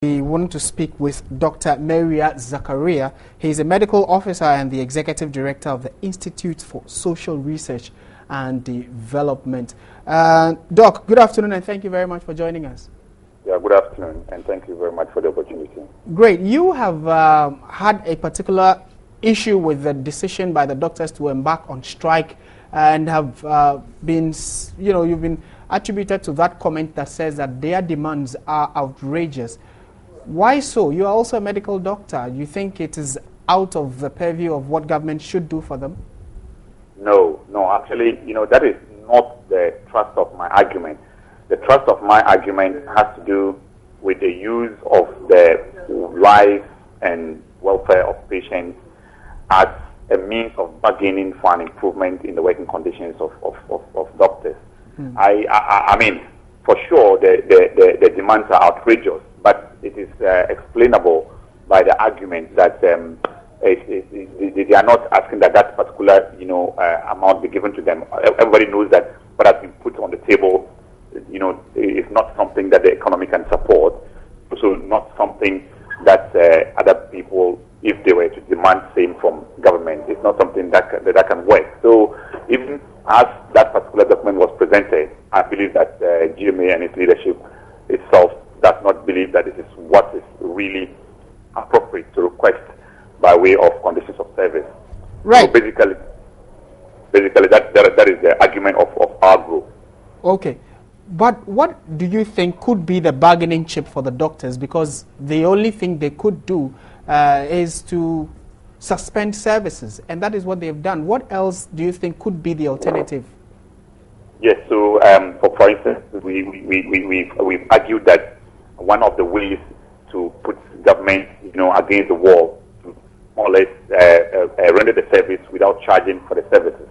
We want to speak with Dr. Maria Zakaria. He is a medical officer and the executive director of the Institute for Social Research and Development. Doc, good afternoon and thank you very much for joining us. Yeah, good afternoon and thank you very much for the opportunity. Great. You have had a particular issue with the decision by the doctors to embark on strike and have been, you've been attributed to that comment that says that their demands are outrageous. Why so? You are also a medical doctor. You think it is out of the purview of what government should do for them? No, actually, that is not the thrust of my argument. The thrust of my argument has to do with the use of the life and welfare of patients as a means of bargaining for an improvement in the working conditions of doctors. I mean, for sure, the demands are outrageous, but it is explainable by the argument that they are not asking that particular amount be given to them. Everybody knows that what has been put on the table is not something that the economy can support, so not something that other people, if they were to demand same from government, it's not something that can work. So even as that particular document was presented, I believe that GMA and its leadership itself does not believe that this is what is really appropriate to request by way of conditions of service. Right. So basically that is the argument of our group. Okay. But what do you think could be the bargaining chip for the doctors? Because the only thing they could do is to suspend services, and that is what they've done. What else do you think could be the alternative? Yes, so for instance, we've argued that one of the ways to put government, against the wall, to more or less render the service without charging for the services.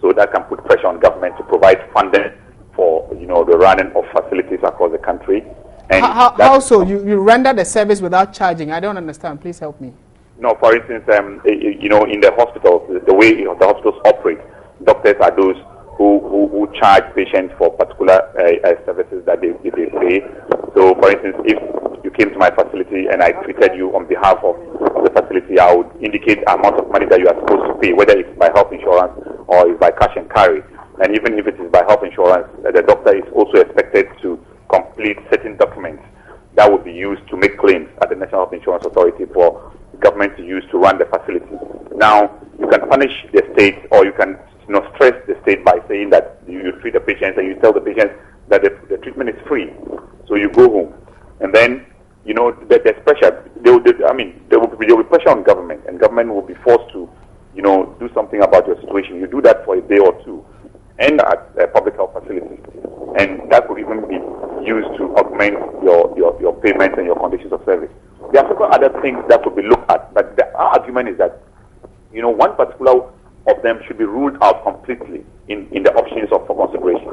So that can put pressure on government to provide funding for, the running of facilities across the country. And how so? You render the service without charging? I don't understand. Please help me. No, for instance, in the hospitals, the way the hospitals operate, doctors are those who charge patients for particular services that they pay. So, for instance, if you came to my facility and I treated you on behalf of the facility, I would indicate the amount of money that you are supposed to pay, whether it's by health insurance or it's by cash and carry. And even if it is by health insurance, the doctor is also expected to complete certain documents that would be used to make claims at the National Health Insurance Authority for government to use to run the facility. Now, you can punish the state, or you can stress the state by saying that you treat the patients and you tell the patients that the treatment is free. So you go home. And then, there's pressure. There will be pressure on government, and government will be forced to, do something about your situation. You do that for a day or two, and at a public health facility. And that could even be used to augment your payments and your conditions of service. There are several other things that could be looked at, but our argument is that, one particular of them should be ruled out completely in the options for consideration.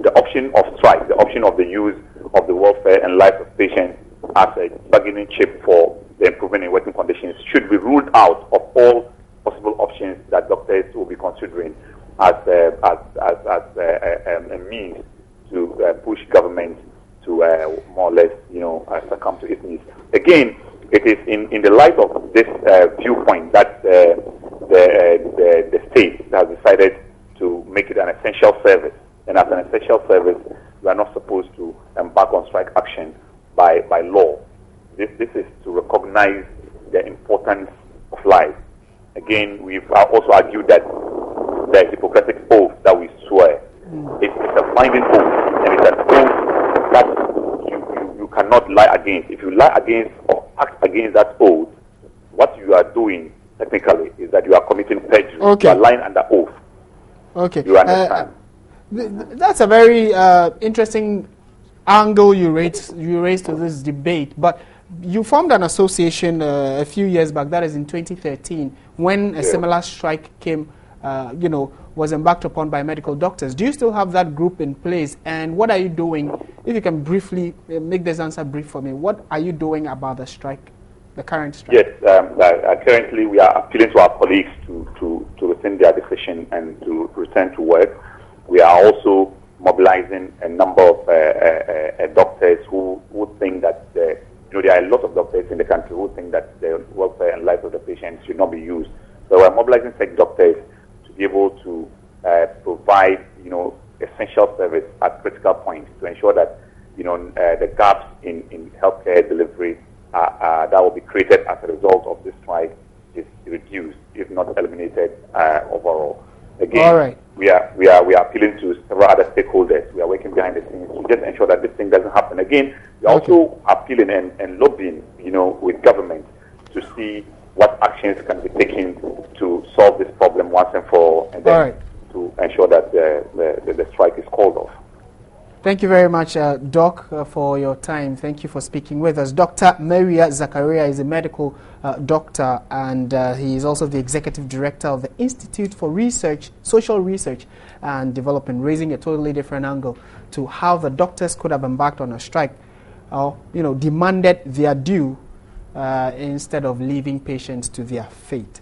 The option of strike, the option of the use of the welfare and life of patients as a bargaining chip for the improvement in working conditions should be ruled out of all possible options that doctors will be considering as a means to push government to more or less, succumb to its needs. Again, it is in the light of this viewpoint that the state has decided to make it an essential service. And as an essential service, we are not supposed to embark on strike action by law. This is to recognize the importance of life. Again, we've also argued that the Hippocratic oath that we swear, it's a binding oath, and it's an oath that you cannot lie against. If you lie against or act against that oath, what you are doing technically is that you are committing perjury. Okay. You are lying under oath. Okay. You understand? That's a very interesting angle you raised to this debate. But you formed an association a few years back, that is in 2013, when a similar strike came, was embarked upon by medical doctors. Do you still have that group in place? And what are you doing? If you can briefly make this answer brief for me, what are you doing about the strike, the current strike? Yes, currently we are appealing to our colleagues to rescind their decision and to return to work. We are also mobilizing a number of doctors who think that the there are a lot of doctors in the country who think that the welfare and life of the patients should not be used. So we're mobilizing such doctors to be able to provide, essential service at critical points to ensure that, the gaps in healthcare delivery that will be created as a result of this strike is reduced, if not eliminated overall. Again, all right. we are appealing to several other stakeholders. We are working behind the scenes to just ensure that this thing doesn't happen again. We are also appealing and lobbying, with government to see what actions can be taken to solve this problem once and for all, and then to ensure that the strike is called off. Thank you very much, Doc, for your time. Thank you for speaking with us. Dr. Maria Zakaria is a medical doctor, and he is also the executive director of the Institute for Research, Social Research and Development, raising a totally different angle to how the doctors could have embarked on a strike or, demanded their due instead of leaving patients to their fate.